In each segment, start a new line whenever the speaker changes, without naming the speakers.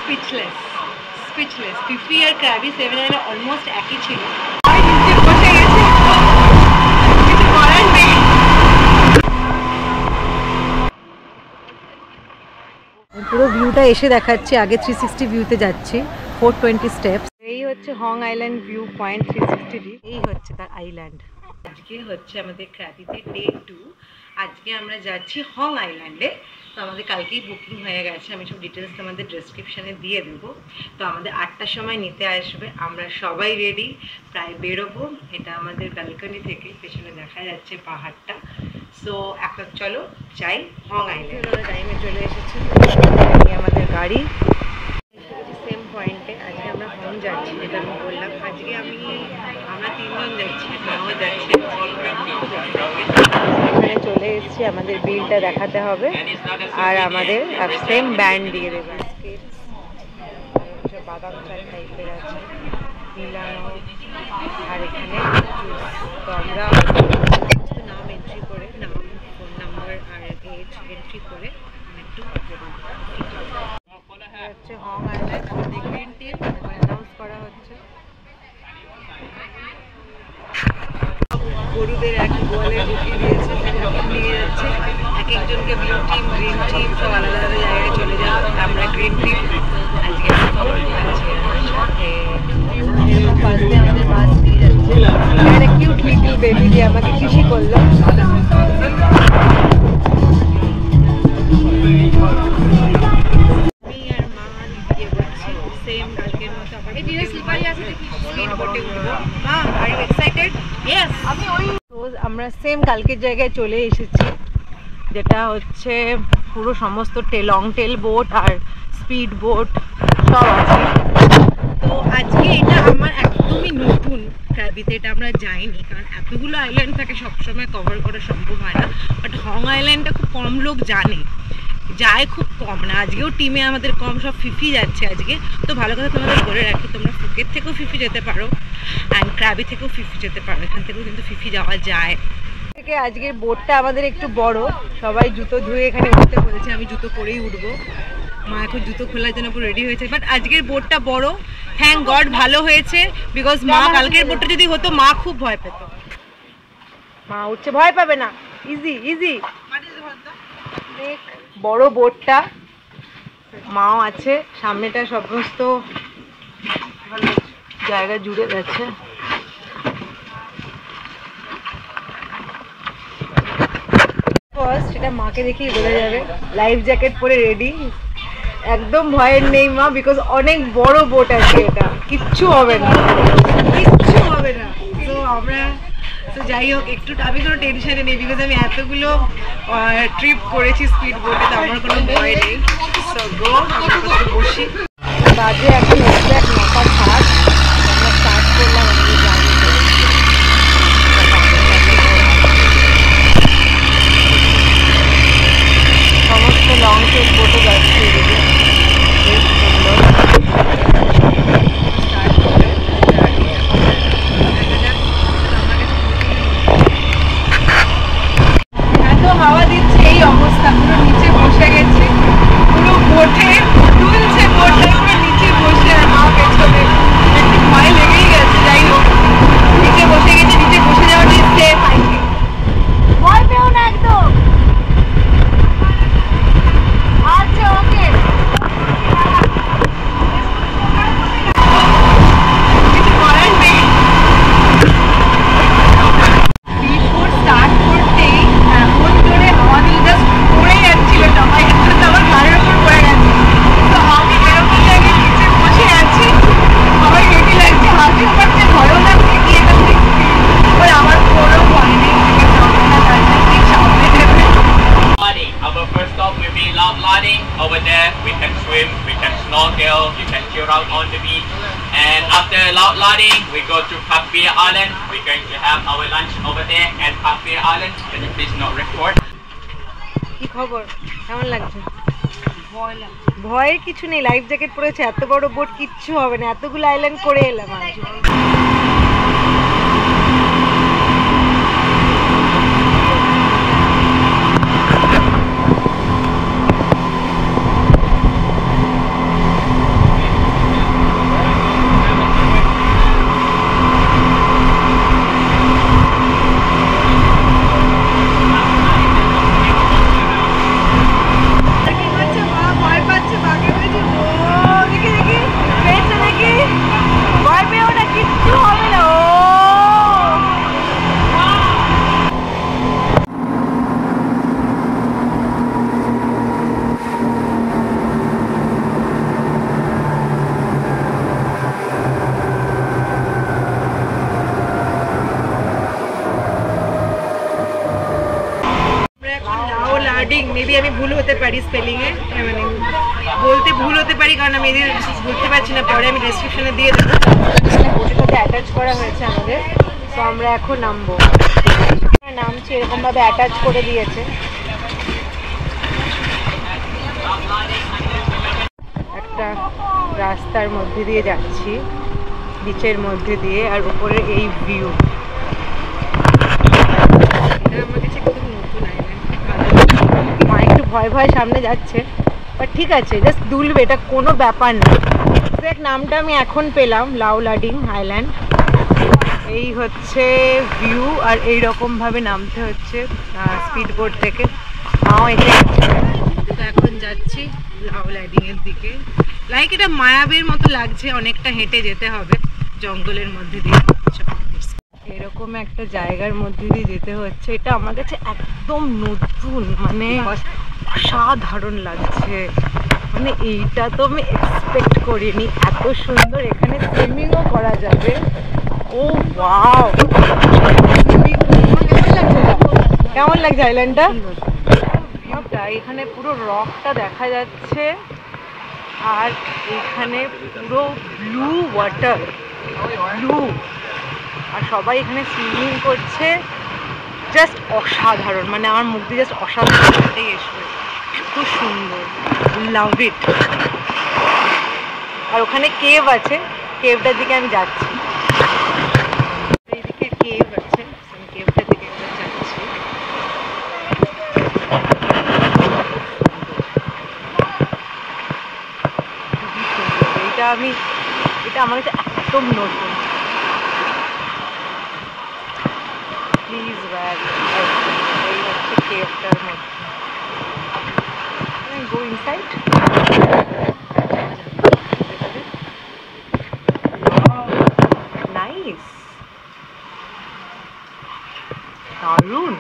Speechless speechless. Phi Phi আর Krabi 7 island almost একই ছিল। নিচে বসে গেছে, কিছু করার নেই। পুরো ভিউটা এসে দেখাচ্ছি। আগে 360 ভিউতে যাচ্ছি, 420 স্টেপস। এই হচ্ছে Hong island view point 360 degree. এই হচ্ছে তার আইল্যান্ড। আজকে হচ্ছে আমাদের ক্র্যাবিতে ডে 2। আজকে আমরা যাচ্ছি হং আইল্যান্ডে। তো আমাদের কালকেই বুকিং হয়ে গেছে, আমি সব ডিটেলস আমাদের ডেসক্রিপশানে দিয়ে দেবো। তো আমাদের 8টার সময় নিতে আসবে, আমরা সবাই রেডি, প্রায় বেরোবো। এটা আমাদের ব্যালকনি থেকে পেছনে দেখা যাচ্ছে পাহাড়টা। সো এখন চলো যাই হং আইল্যান্ড। টাইমে চলে এসেছি, আমাদের গাড়ি সেম পয়েন্টে। আজকে আমরা হং যাচ্ছি, যেটা আমি বললাম। আজকে আমরা 3 জন যাচ্ছি, মাও যাচ্ছে। এখানে চলে এসেছি, আমাদের বিলটা দেখাতে হবে আর আমাদের সেম ব্যান্ড দিয়ে দেবে। বাদাম চাল টাইপের আছে মিলানো, আর এখানে তো আমরা নাম এন্ট্রি করে, নাম, ফোন নাম্বার আর এজ এন্ট্রি করে একটু হচ্ছে হং আইল্যান্ড। আমাদের গ্রিন টি অ্যানাউন্স করা হচ্ছে। গরুদের এক গোয়ালে ঢুকিয়ে দিয়েছে, নিয়ে যাচ্ছে এক একজনকে। ব্লু টিম, গ্রিন টিম সব আলাদা আলাদা জায়গায় চলে যাওয়া। আমরা গ্রিন টিম। আজকে আমাদের বাস দিয়ে যাচ্ছে। এখানে কিউট লিটল বেবি দিয়ে আমাকে খুশি করলো। আমরা সেম কালকের জায়গায় চলে এসেছি, যেটা হচ্ছে পুরো সমস্ত লং টেল বোট আর স্পিড বোট সব আছে। তো আজকে এটা আমার একদমই নতুন ক্র্যাবিতে, এটা আমরা যাইনি, কারণ এতগুলো আইল্যান্ড থাকে সবসময় কভার করা সম্ভব হয় না। বাট হং আইল্যান্ডটা খুব কম লোক জানে, যায় খুব কম না। আজকেও টিমে আমাদের কম, সব ফিফি যাচ্ছে আজকে। তো ভালো কথা তোমাদের বলে রাখি, তোমরা ফুকেট থেকেও ফিফি যেতে পারো অ্যান্ড ক্র্যাবি থেকেও ফিফি যেতে পারো, এখান থেকেও কিন্তু ফিফি যাওয়া যায়। থেকে আজকের বোটটা আমাদের একটু বড়, সবাই জুতো ধুয়ে এখানে উঠতে বলেছে, আমি জুতো পরেই উঠবো। মা এখন জুতো খোলার জন্য পুরো রেডি হয়েছে। বাট আজকের বোটটা বড়, থ্যাংক গড ভালো হয়েছে, বিকজ মা কালকের বোটটা যদি হতো মা খুব ভয় পেত। মা উঠছে, ভয় পাবে না, ইজি ইজি। বড় বোটটা, মাও আছে, সামনেটা সমস্ত জায়গা জুড়ে গেছে। সেটা মাকে দেখেই বোঝা যাবে। লাইফ জ্যাকেট পরে রেডি, একদম ভয়ের নেই মা, বিকজ অনেক বড় বোট আছে, এটা কিচ্ছু হবে না, কিচ্ছু হবে না। তো আমরা তো যাই হোক, একটু আমি কোনো টেনশনে নেই, বিকজ আমি এতগুলো ট্রিপ করেছি স্পিড বোটে, তো আমার কোনো ভয় নেই। সো গো, আমরা বসি। বাজে এখন এক্সাক্ট 9:07, আমরা স্টার্ট করলাম আমাদের জার্নি। সমস্ত লং ট্রিপ বোটে যাচ্ছি এদিকে, বেশ সুন্দর। এত হাওয়া দিচ্ছে, এই অবস্থা, পুরো নিচে বসে গেছি, পুরো বোটে তুলছে, বোটটা পুরো নিচে বসে, আর মা পেছনে। একটু ভয় লেগেই গেছে। যাই হোক, নিচে বসে গেছি, নিচে বসে যাওয়াটা সেফ, আই থিঙ্ক। ভয় পেও না একদম। আচ্ছা, ওকে। কিছু করার নেই। বিফোর স্টার্ট করতেই এমন জোরে হাওয়া দিল, জাস্ট পড়ে যাচ্ছিল সবাই, একসাথে আমার ঘাড়ের ওপর পড়ে গেছে। তো আমি এরকম জায়গায় নিচে বসে আছি, সবাই রেডি লাগছে, হাসি পাচ্ছে, ভয়ও লাগছে কি এটা দেখছি। এবার আমার কোনো ভয় নেই, ঠিক সামনে দেবে।
Our first stop will be Loud Lighting. Over there, we can swim, we can snorkel, you can chill out on the beach. And after Loud Lighting, we go to Cafe Island. We're going to have our lunch over there at Cafe Island. Can you please not record?
কি খবর, কেমন লাগছে? ভয়ের কিছু নেই, life jacket পরেছে, এত বড় বোট, কিচ্ছু হবে না। এতগুলো আইল্যান্ড করে এলাম আজ। আমি ভুল হতে পারি স্পেলিংয়ে, মানে বলতে ভুল হতে পারি, কারণ আমি এদের বুঝতে পারছি না, পরে আমি ডেসক্রিপশনে দিয়ে দেবো। বোটের সাথে অ্যাটাচ করা হয়েছে আমাদের, তো আমরা এখন নামবো। নামছি, এরকমভাবে অ্যাটাচ করে দিয়েছে। একটা রাস্তার মধ্যে দিয়ে যাচ্ছি, বিচের মধ্যে দিয়ে, আর উপরে এই ভিউ। আমার কাছে খুব নতুন আইল্যান্ড, মা একটু ভয় ভয় সামনে যাচ্ছে, বাট ঠিক আছে, জাস্ট দুলবে, এটা কোনো ব্যাপার না। এক্স্যাক্ট নামটা আমি এখন পেলাম, লাউলাডিং আইল্যান্ড। এই হচ্ছে ভিউ, আর এইরকমভাবে নামতে হচ্ছে স্পিড বোট থেকে। মাও এসে তো এখন যাচ্ছি লাউলাডিং এর দিকে। লাইক এটা মায়াবীর মতো লাগছে, অনেকটা হেঁটে যেতে হবে জঙ্গলের মধ্যে দিয়ে। এরকম একটা জায়গার মধ্যে দিয়ে যেতে হচ্ছে, এটা আমার কাছে একদম নতুন, মানে অসাধারণ লাগছে। মানে এইটা তো আমি এক্সপেক্ট করিনি, এত সুন্দর। এখানে সুইমিংও করা যাবে। ও ওয়াও, কেমন লাগছে আইল্যান্ডটা? এখানে পুরো রকটা দেখা যাচ্ছে, আর এখানে পুরো ব্লু ওয়াটার, ব্লু, আর সবাই এখানে সুইমিং করছে। জাস্ট অসাধারণ, মানে আমার মুখ দিয়ে জাস্ট অসাধারণ এটাই এসবে, খুব সুন্দর, লাভ ইট। আর ওখানে কেভ আছে, কেভটার দিকে আমি যাচ্ছি। এইদিকে কেভ আছে, আমি কেভটার দিকে যাচ্ছি। এটা আমার কাছে একদম নতুন। প্লিজ এই হচ্ছে কেভটার মধ্যে। গো ইনসাইড। নাইস, দারুণ।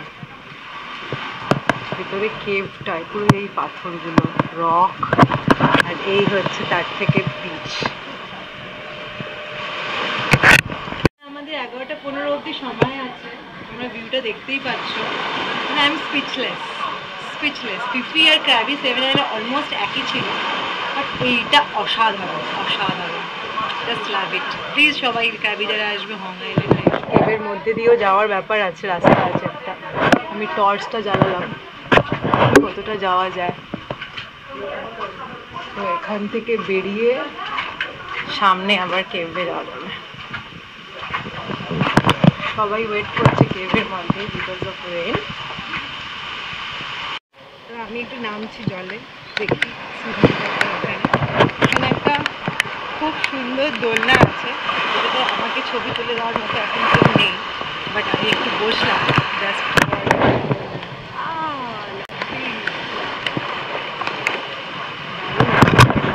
ভিতরে কেভটায় পুরো এই পাথরগুলো, রক, আর এই হচ্ছে তার থেকে বিচ। আমাদের 11:15 অবধি সময় আছে, তোমরা ভিউটা দেখতেই পাচ্ছ। মানে আমি স্পিচলেস। ফিফি আর ক্র্যাবি 7 অলমোস্ট একই ছিল, বাট এইটা অসাধারণ, অসাধারণ। Just love it. প্লিজ সবাই ক্র্যাবি যারা আসবে হং আইল্যান্ডে, কেভের মধ্যে দিয়েও যাওয়ার ব্যাপার আছে, রাস্তা আছে একটা। আমি টর্চটা জ্বালালাম, কতটা যাওয়া যায়। তো এখান থেকে বেরিয়ে সামনে আবার কেভে যাওয়া যাবে। সবাই ওয়েট করছে কেভের মধ্যে, বিকজ অফ রেন। আমি একটু নামছি জলে, দেখি এখানে একটা খুব সুন্দর দোলনা আছে, যেটাতে আমাকে ছবি তুলে দেওয়ার মতো এখন কেউ নেই, বাট আমি একটু বসলাম জাস্ট।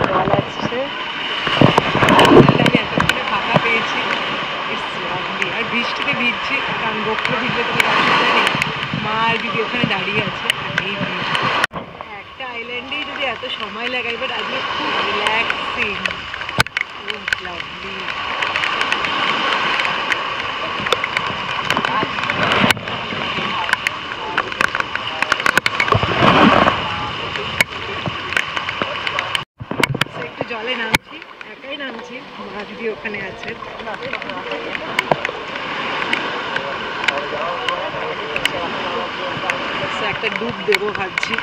জল আসছে, আমি এতক্ষণে ফাঁকা পেয়েছি, আর বৃষ্টিতে ভিজছি, কারণ বক্ষে ভিজলে তো অসুবিধা নেই। মা আর দিদি ওখানে দাঁড়িয়ে আছে, আর এই ব্রিজ। একটা আইল্যান্ডেই যদি এত সময় লাগাই, বাট আজকে খুব রিল্যাক্সিং, খুব লাভলি। একটু জলে নামছি, একাই নামছি, মা দিদি ওখানে আছে। একটা ডুব দেবো ভাবছি।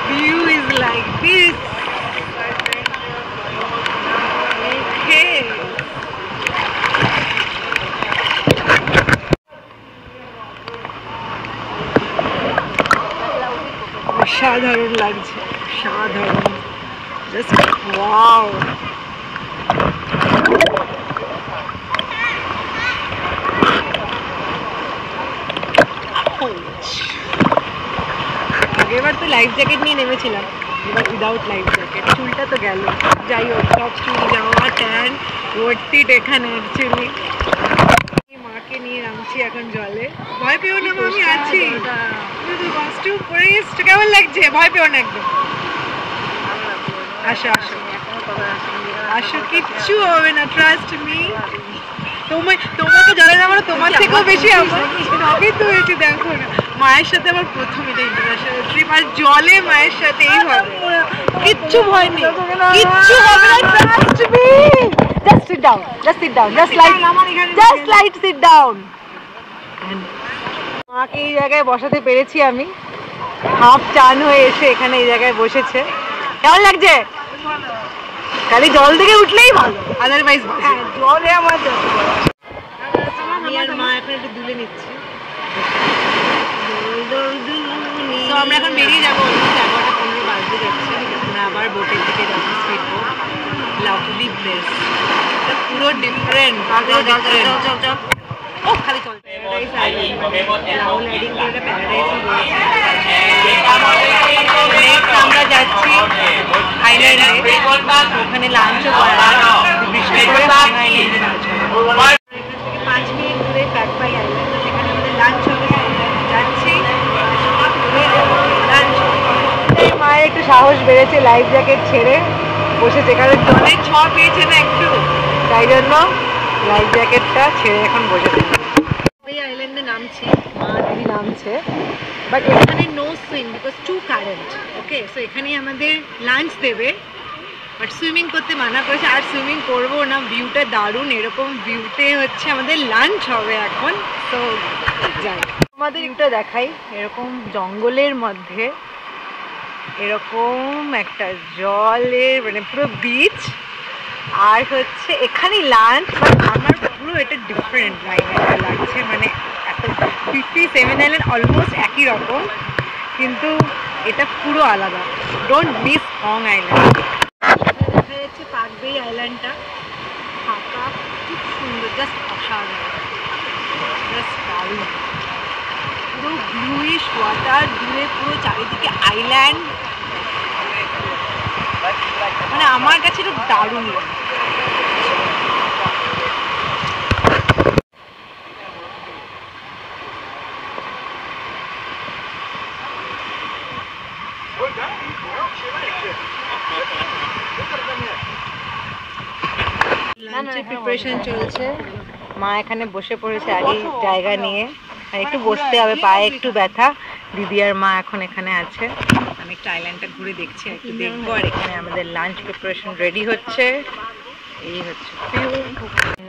View is like this. Okay. অসাধারণ লাগছে, অসাধারণ, জাস্ট ওয়াও। আগেরবার তো লাইফ জ্যাকেট নিয়ে নেমেছিলাম, এবার উইদাউট লাইফ জ্যাকেট। চুলটা তো গেল, যাই হোক, সব চুল যাওয়া, ট্যান ভর্তিট এখানে অ্যাকচুয়ালি। মাকে নিয়ে নামছি এখন জলে। ভয় পেও না, আমি আছি। কস্টিউম পরে এসছো, কেমন লাগছে? ভয় পেও না একদম, আসো আসো আসো, কিচ্ছু হবে না, ট্রাস্ট মি। তো তোমাকে জলে নামানো তোমার থেকেও বেশি আমার শখই তো হয়েছে। দেখো না, মায়ের সাথে আমার প্রথম এটা ইন্টারন্যাশনাল ট্রিপ, আর জলে মায়ের সাথে এইভাবে কিচ্ছু ভয় নেই, কিচ্ছু হবে না, trust me. Just sit down, just sit down, just light sit down. মাকে এই জায়গায় বসাতে পেরেছি আমি, হাফ চান হয়ে এসে এখানে এই জায়গায় বসেছে। কেমন লাগছে? খালি জল থেকে উঠলেই ভালো, আদারওয়াইজ জলে আমার আমি আর মা এখন একটু দুলে নিচ্ছি। তো আমরা এখন বেরিয়ে যাবো, 11:15 বাজতে যাচ্ছে। আমরা আবার বোটের দিকে যাবো, স্পিড বোট। লাভলি প্লেস, পুরো ডিফারেন্ট। ও খালি চল, প্যারাডাইস আইল্যান্ড, লাহোর রাইডিং করে প্যারাডাইসই রয়েছে। আমরা যাচ্ছি আইল্যান্ডে, ওখানে লাঞ্চও করা, বৃষ্টি করে আইল্যান্ডে লাঞ্চ হবে। 5 মিনিট দূরে ফ্যাকবাই আইল্যান্ড, সেখানে আমাদের লাঞ্চ হবে। যাচ্ছি, মায়ের একটু সাহস বেড়েছে, লাইফ জ্যাকেট ছেড়ে বসেছে, কারণ জলের ছোঁয়া পেয়েছে না একটু, তাই জন্য লাইফ জ্যাকেটটা ছেড়ে এখন বসেছে। এই আইল্যান্ডে নামছি, মা দিদি নামছে, বাট এখানে no swim because to current. Okay, so এখানেই আমাদের লাঞ্চ দেবে, বাট সুইমিং করতে মানা করেছে। আর সুইমিং করবো না, ভিউটা দারুণ, এরকম ভিউতে হচ্ছে আমাদের লাঞ্চ হবে এখন। তো যাই, আমাদের ভিউটা দেখাই। এরকম জঙ্গলের মধ্যে এরকম একটা জলের মানে পুরো বিচ, আর হচ্ছে এখানেই লাঞ্চ। বাট আমার পুরো এটা ডিফারেন্ট লাগছে, মানে এত 57 আইল্যান্ড অলমোস্ট একই রকম, কিন্তু এটা পুরো আলাদা। Don't miss Hong island. দেখা যাচ্ছে পাকবে আইল্যান্ডটা ফাঁকা, খুব সুন্দর, জাস্ট অসাধারণ, জাস্ট দারুণ। পুরো ব্লুইশ ওয়াটার, দূরে পুরো চারিদিকে আইল্যান্ড, মানে আমার কাছে এটা দারুণ লাগে। লাঞ্চের প্রিপারেশন চলছে, মা এখানে বসে পড়েছে আগে জায়গা নিয়ে, একটু বসতে হবে, পায়ে একটু ব্যথা। দিদি আর মা এখন এখানে আছে, আমি একটু আইল্যান্ডটা ঘুরে দেখছি, একটু দেখবো। আর এখানে আমাদের লাঞ্চ প্রিপারেশন রেডি হচ্ছে। এই হচ্ছে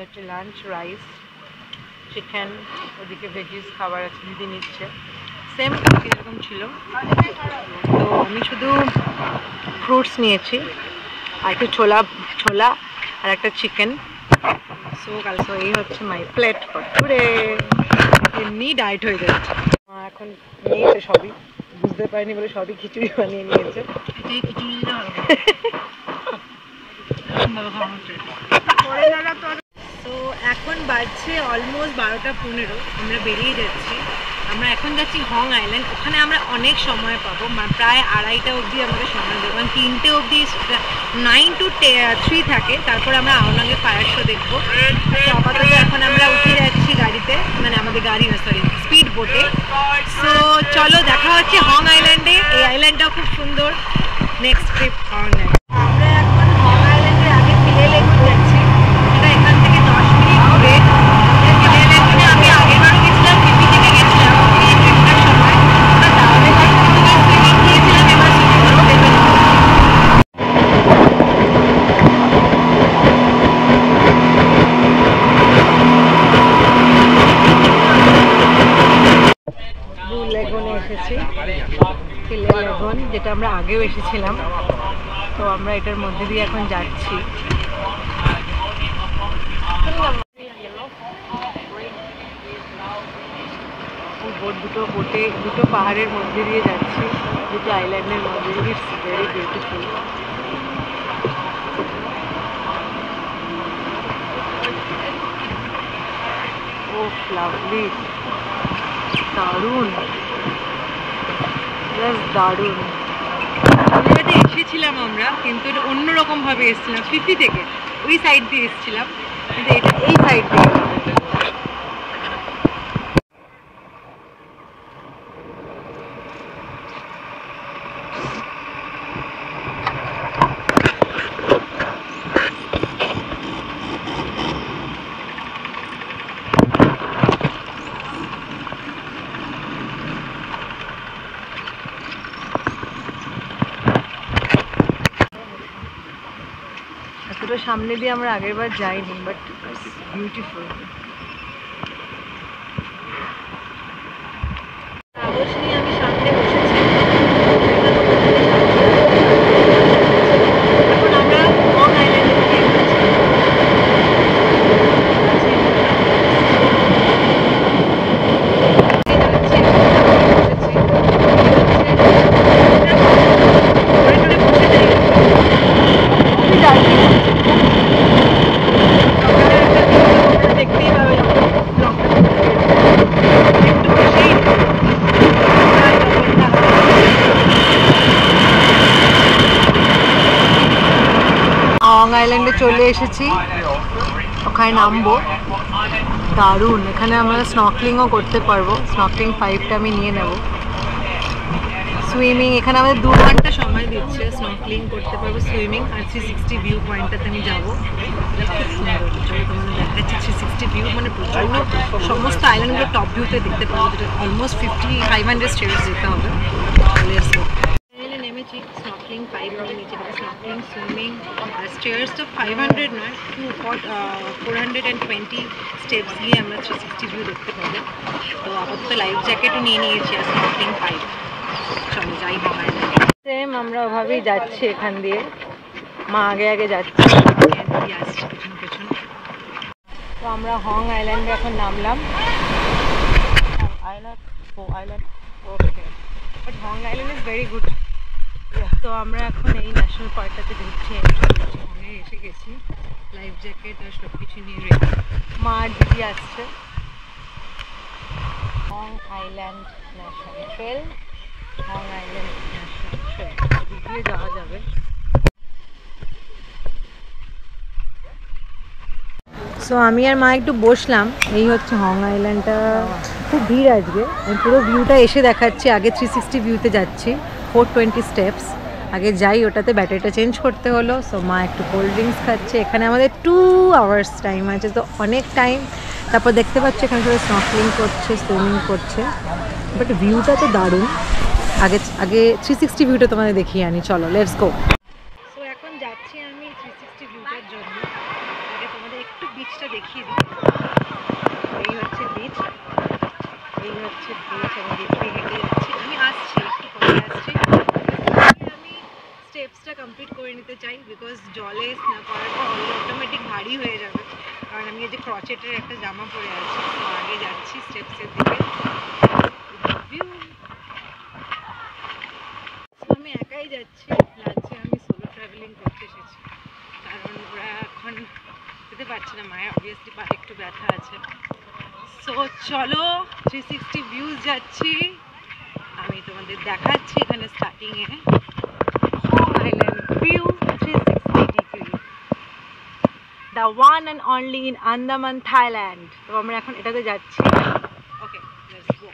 হচ্ছে লাঞ্চ, রাইস, চিকেন, ওদিকে ভেজিস খাবার আছে, দিদি নিচ্ছে, সেম এরকম ছিল। তো আমি শুধু ফ্রুটস নিয়েছি, আর একটু ছোলা আর একটা চিকেন। সো এই হচ্ছে মাই প্লেট ফর টুডে। এমনি ডায়েট হয়ে যাচ্ছে। মা এখন নিয়েছে সবই, বুঝতে পারিনি বলে সবই খিচুড়ি বানিয়ে নিয়েছে। তো এখন বাজছে অলমোস্ট 12:15, আমরা বেরিয়ে যাচ্ছি। আমরা এখন যাচ্ছি হং আইল্যান্ড। ওখানে আমরা অনেক সময় পাবো, প্রায় 2:30 অবধি আমাদের সময় দেবো, কারণ 3টে অবধি 9 to 3 থাকে। তারপর আমরা আওনাঙ্গে ফায়ার শো দেখবো। তো আপাতত এখন আমরা উঠে যাচ্ছি গাড়িতে, মানে আমাদের গাড়ি না, সরি, স্পিড বোটে। সো চলো, দেখা হচ্ছে হং আইল্যান্ডে। এই আইল্যান্ডটাও খুব সুন্দর। Next trip Hong island. আমরা এখন হং আইল্যান্ডের আগে ফিলে লেক যাচ্ছি, এটা এখান থেকে 10 মিনিট দূরে। ফিলে লেকে আমি আগের বারও গেছিলাম, পিপি থেকে গেছিলাম এই ট্রিপটার সময়। আমরা তাহলে সুইমিং গিয়েছিলাম, এবার সুইমিং দেবে। ব্লু লেগুনে এসেছি, ফিলে লেগুন, যেটা আমরা আগেও এসেছিলাম। তো আমরা এটার মধ্যে দিয়ে এখন যাচ্ছি। দুটো পাহাড়ের মধ্যে দিয়ে যাচ্ছি, দুটো আইল্যান্ডের মধ্যে দিয়ে। It's very beautiful. Oh lovely, দারুণ, দারুণ। জায়গাতে এসেছিলাম আমরা, কিন্তু এটা অন্যরকম ভাবে এসেছিলাম, ফিফি থেকে ওই সাইড দিয়ে এসেছিলাম, কিন্তু এটা এই সাইড দিয়ে। তবে সামনে দিয়ে আমরা আগের বার যাইনি, বাট বিউটিফুল। কাগজ নিয়ে আমি সামনে বসেছি, এখন আমরা লং আইল্যান্ডের দিকে এগোচ্ছি। লং আইল্যান্ডে চলে এসেছি, ওখানে নামবো। দারুণ, এখানে আমরা স্নর্কেলিংও করতে পারবো। স্নর্কেলিং 5টা আমি নিয়ে নেব। সুইমিং এখানে আমাদের 2 ঘন্টা সময় দিচ্ছে, স্নর্কেলিং করতে পারবো, সুইমিং। আর 360 ভিউ পয়েন্টটাতে আমি যাবো। খুব সুন্দর, তোমাদের দেখাচ্ছি 360 ভিউ, মানে প্রচন্ড সমস্ত আইল্যান্ডগুলো টপ ভিউতে দেখতে পাবো, যেটা অলমোস্ট 500 স্টেয়ার্স যেতে হবে। নেমেছি স্নর্কেলিং 5 নিয়ে নিচে, স্নর্কেলিং, সুইমিং আর স্টেয়ার্স তো 500 নয়, 420 স্টেপস গিয়ে আমরা 360 ভিউ দেখতে পাবো। তো আপাতত লাইফ জ্যাকেটও নিয়ে নিয়েছি আর স্নর্কেলিং 5। চলো যাই লং আইল্যান্ডে। সেম আমরা ওভাবেই যাচ্ছি, এখান দিয়ে মা আগে আগে যাচ্ছে, আসছে পেছন পেছন। তো আমরা হং আইল্যান্ডে এখন নামলাম। Okay, but Hong island is very good. তো আমরা এখন এই ন্যাশনাল পার্কটাতে ঢুকছি, হংয়ে এসে গেছি। লাইফ জ্যাকেট আর সব কিছু নিয়ে রেখে মা আর দিদি আসছে। Hong island national trail, Hong island national trail দিয়ে যাওয়া যাবে। সো আমি আর মা একটু বসলাম। এই হচ্ছে হং আইল্যান্ডটা, খুব ভিড় আজকে। আমি পুরো ভিউটা এসে দেখাচ্ছি। আগে 360 ভিউতে যাচ্ছি, 420 স্টেপস। আগে যাই, ওটাতে ব্যাটারিটা চেঞ্জ করতে হলো। সো মা একটু কোল্ড ড্রিঙ্কস খাচ্ছে। এখানে আমাদের 2 আওয়ার্স টাইম আছে, তো অনেক টাইম। তারপর দেখতে পাচ্ছি এখানে সবাই স্নর্কেলিং করছে, সুইমিং করছে, বাট ভিউটা তো দারুণ। আগে 360 ভিউটা তোমাদের দেখিয়ে আনি, চলো লেটস গো। সো এখন যাচ্ছি আমি 360 ভিউটার জন্য। আগে তোমাদের একটু বিচটা দেখিয়ে দিই। এই হচ্ছে বিচ, এই হচ্ছে বিচ। আমি বিচ দিয়ে হেঁটে যাচ্ছি, আমি আসছি একটু পরে আসছি। আমি স্টেপসটা কমপ্লিট করে নিতে চাই, বিকজ জলে স্নান করার পর অটোমেটিক ভারী হয়ে যাবে, কারণ আমি এই যে ক্রচেটের একটা জামা পরে আছি। তো আগে যাচ্ছি স্টেপসের দিকে। আমি একাই যাচ্ছি, লাগছে আমি সোলো ট্রাভেলিং করতে এসেছি, কারণ ওরা এখন যেতে পারছে না। মায়ের অবভিয়াসলি পায়ে একটু ব্যথা আছে। সো চলো 360 ভিউজ যাচ্ছি, আমি তোমাদের দেখাচ্ছি। এখানে স্টার্টিংয়ে Hong island view 360 degree, the one and only in Andaman, Thailand. তো আমরা এখন এটাতে যাচ্ছি। Okay, let's go.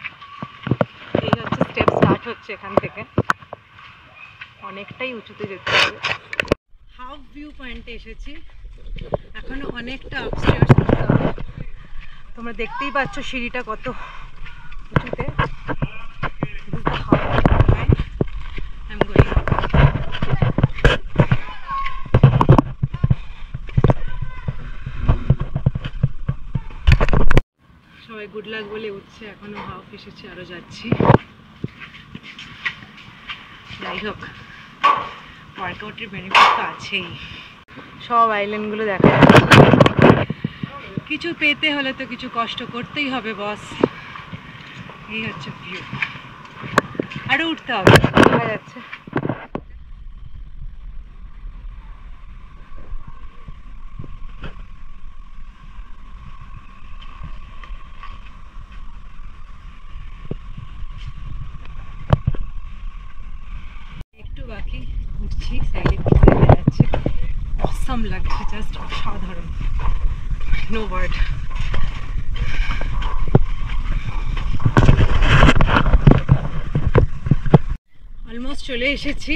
এই হচ্ছে স্টেপ স্টার্ট হচ্ছে এখান থেকে, অনেকটাই উঁচুতে যেতে হবে। হাফ ভিউ পয়েন্টে এসেছি, এখনো অনেকটা আপস্টেয়ার্স করতে হবে। তোমরা দেখতেই পাচ্ছ সিঁড়িটা কত উঁচুতে। সবাই গুড লাক বলে উঠছে, এখনো হাফ এসেছে, আরো যাচ্ছি। যাই হোক, ওয়ার্কআউটের বেনিফিট তো আছেই। সব আইল্যান্ডগুলো দেখা যাচ্ছে। কিছু পেতে হলে তো কিছু কষ্ট করতেই হবে বস। এই হচ্ছে ভিউ, আরো উঠতে হবে, দেখা যাচ্ছে। একটু বাকি, উঠছি, সাইডে দেখা যাচ্ছে। অসাম লাগছে, জাস্ট অসাধারণ, নো ওয়ার্ড। অলমোস্ট চলে এসেছি,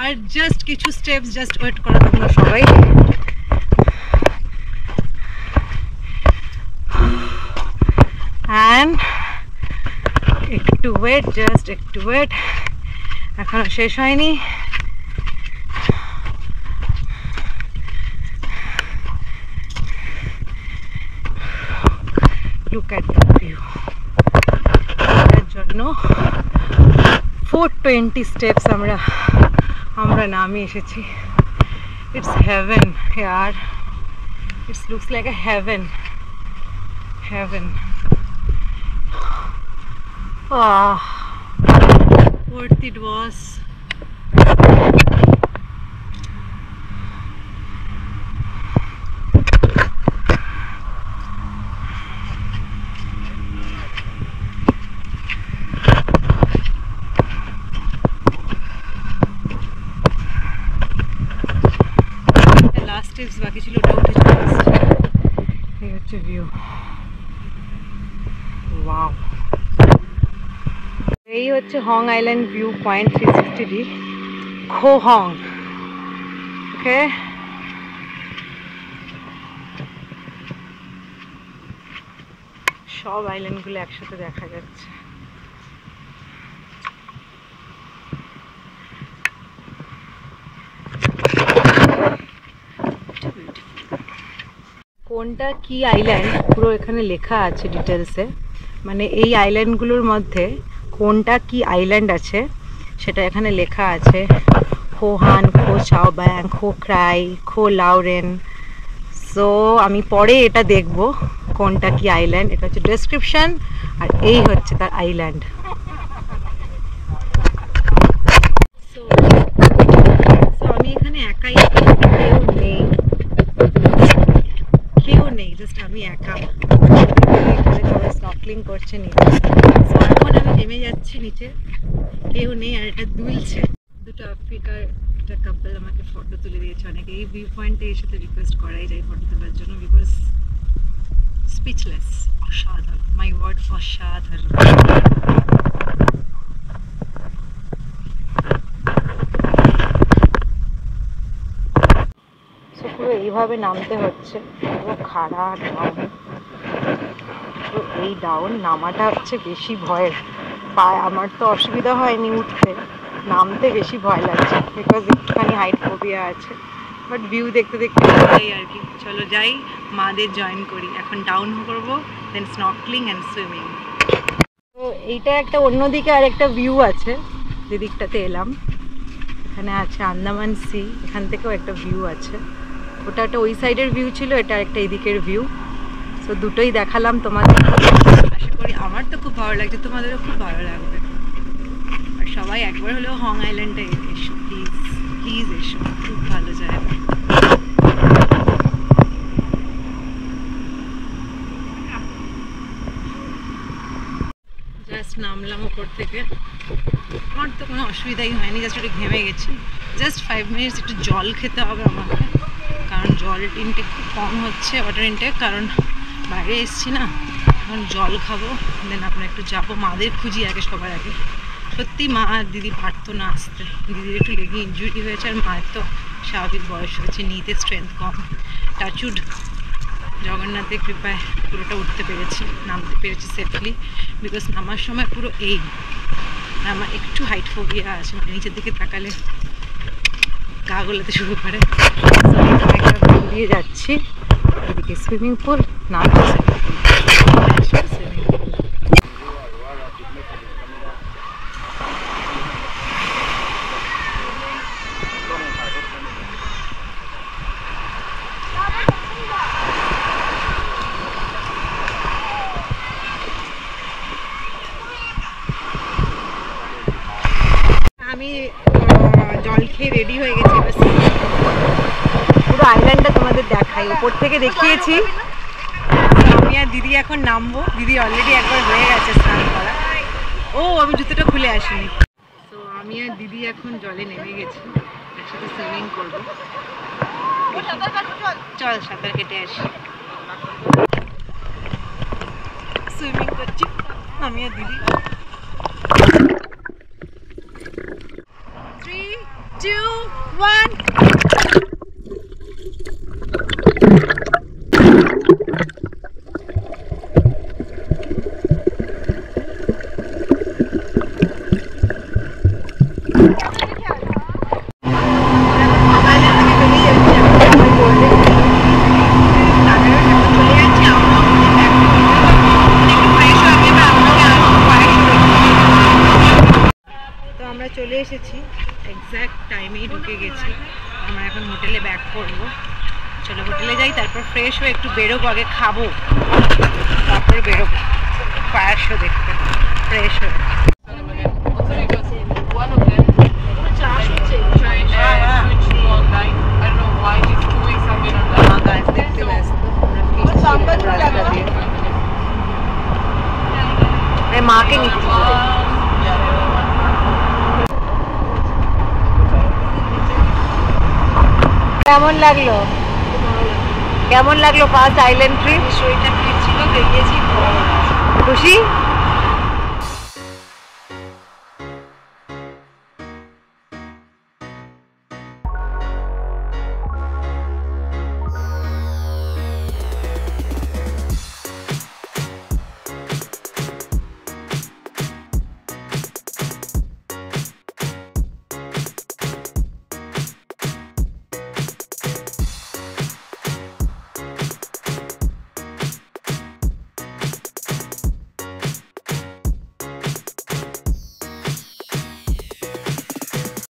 আর জাস্ট কিছু স্টেপস, জাস্ট ওয়েট করো তোমরা সবাই। অ্যান্ড একটু ওয়েট, জাস্ট একটু ওয়েট, এখনো শেষ হয়নি। 420 স্টেপস আমরা নামে এসেছি। ইটস হেভেন ইয়ার, it's looks like a heaven. Worth it was. Last steps বাকি ছিল, ওটা উঠে চলে এসেছি। এই হচ্ছে ভিউ। ওয়াও, এই হচ্ছে হং আইল্যান্ড ভিউ পয়েন্ট 360 খো হং। ওকে, সব আইল্যান্ডগুলো একসাথে দেখা যাচ্ছে। কোনটা কি আইল্যান্ড পুরো এখানে লেখা আছে ডিটেলসে, মানে এই আইল্যান্ডগুলোর মধ্যে কোনটা কি আইল্যান্ড আছে সেটা এখানে লেখা আছে। খো হান, খো চাও ব্যাং, খো ক্রাই, খো লাউরেন। সো আমি পরে এটা দেখব কোনটা কি আইল্যান্ড। এটা হচ্ছে ডেসক্রিপশন, আর এই হচ্ছে তার আইল্যান্ড। সো আমি এখানে একাই, কেউ নেই, জাস্ট আমি একা। এখানে সবাই স্নর্কেলিং করছে নিচে। সো এখন আমি নেমে যাচ্ছি নিচে, কেউ নেই, আর এটা দুলছে। দুটো আফ্রিকার একটা কাপল আমাকে ফটো তুলে দিয়েছে। অনেকে এই ভিউ পয়েন্টে এসে তো রিকোয়েস্ট করাই যায় ফটো তোলার জন্য, বিকজ স্পিচলেস। অসাধারণ, মাই ওয়ার্ড, অসাধারণ। পুরো এইভাবে নামতে হচ্ছে, পুরো খাড়া ডাউন। পুরো এই ডাউন নামাটা হচ্ছে বেশি ভয়ের। পায়ে আমার তো অসুবিধা হয়নি উঠতে, নামতে বেশি ভয় লাগছে, বিকজ একটুখানি হাইট ফোবিয়া আছে। বাট ভিউ দেখতে দেখতে যাই আর কি। চলো যাই, মাদের জয়েন করি। এখন ডাউন করবো, দেন স্নর্কেলিং অ্যান্ড সুইমিং। তো এইটা একটা অন্যদিকে আর একটা ভিউ আছে, যে দিকটাতে এলাম। এখানে আছে আন্দামান সি, এখান থেকেও একটা ভিউ আছে। ওটা একটা ওই সাইডের ভিউ ছিল, এটা একটা এদিকের ভিউ। সো দুটোই দেখালাম তোমাদের। আশা করি আমার তো খুব ভালো লাগছে, তোমাদেরও খুব ভালো লাগবে। আর সবাই একবার হলেও হং আইল্যান্ডে এসো, প্লিজ প্লিজ এসো, খুব ভালো জায়গা। জাস্ট নামলাম ওপর থেকে, আমার তো কোনো অসুবিধাই হয়নি, জাস্ট একটু ঘেমে গেছি। জাস্ট 5 মিনিটস একটু জল খেতে হবে আমাকে, কারণ জল ইনটেক খুব কম হচ্ছে, ওয়াটার ইনটেক, কারণ বাইরে এসছি না। এখন জল খাবো, দেন আপনার একটু যাবো। মাদের খুঁজি আগে, সবার আগে। সত্যি মা আর দিদি পারতো না আসতে, দিদির একটু লেগে ইনজুরি হয়েছে, আর মায়ের তো স্বাভাবিক বয়স হয়েছে, নিতে স্ট্রেংথ কম। টাচুড জগন্নাথের কৃপায় পুরোটা উঠতে পেরেছি, নামতে পেরেছি সেফলি। বিকজ নামার সময় পুরো এই, আমার একটু হাইট ফোবিয়া আছে, মানে নিচের দিকে তাকালে গা গোলাতে শুরু করে। দিয়ে যাচ্ছি, এদিকে সুইমিং পুল, নামছে সুইমিং পুল। আমি জল খেয়ে রেডি হয়ে গেছি, পুরো আইল্যান্ডটা তোমাদের দেখাই। উপর থেকে দেখিয়েছি। আমি আর দিদি এখন নামবো, দিদি অলরেডি একবার হয়ে গেছে স্নান করা। ও আমি জুতোটা খুলে আসিনি। তো আমি আর দিদি এখন জলে নেমে গেছি, একসাথে সুইমিং করবো। চল সাঁতার কেটে আসি। সুইমিং করছি আমি আর দিদি। 3, 2, 1। আমরা চলে এসেছি, এক্স্যাক্ট টাইমেই ঢুকে গেছি। আমরা এখন হোটেলে ব্যাক করবো। চলো হোটেলে যাই, তারপর ফ্রেশ হয়ে একটু বেরোবো, আগে খাবো তারপরে বেরোবো ফায়ার শো দেখতে। ফ্রেশ হয়ে মাকে নিচ্ছি। কেমন লাগলো? কেমন লাগলো ফার্স্ট আইল্যান্ড ট্রিপ? শরীরটা ফিট ছিল, বেরিয়েছি, খুশি।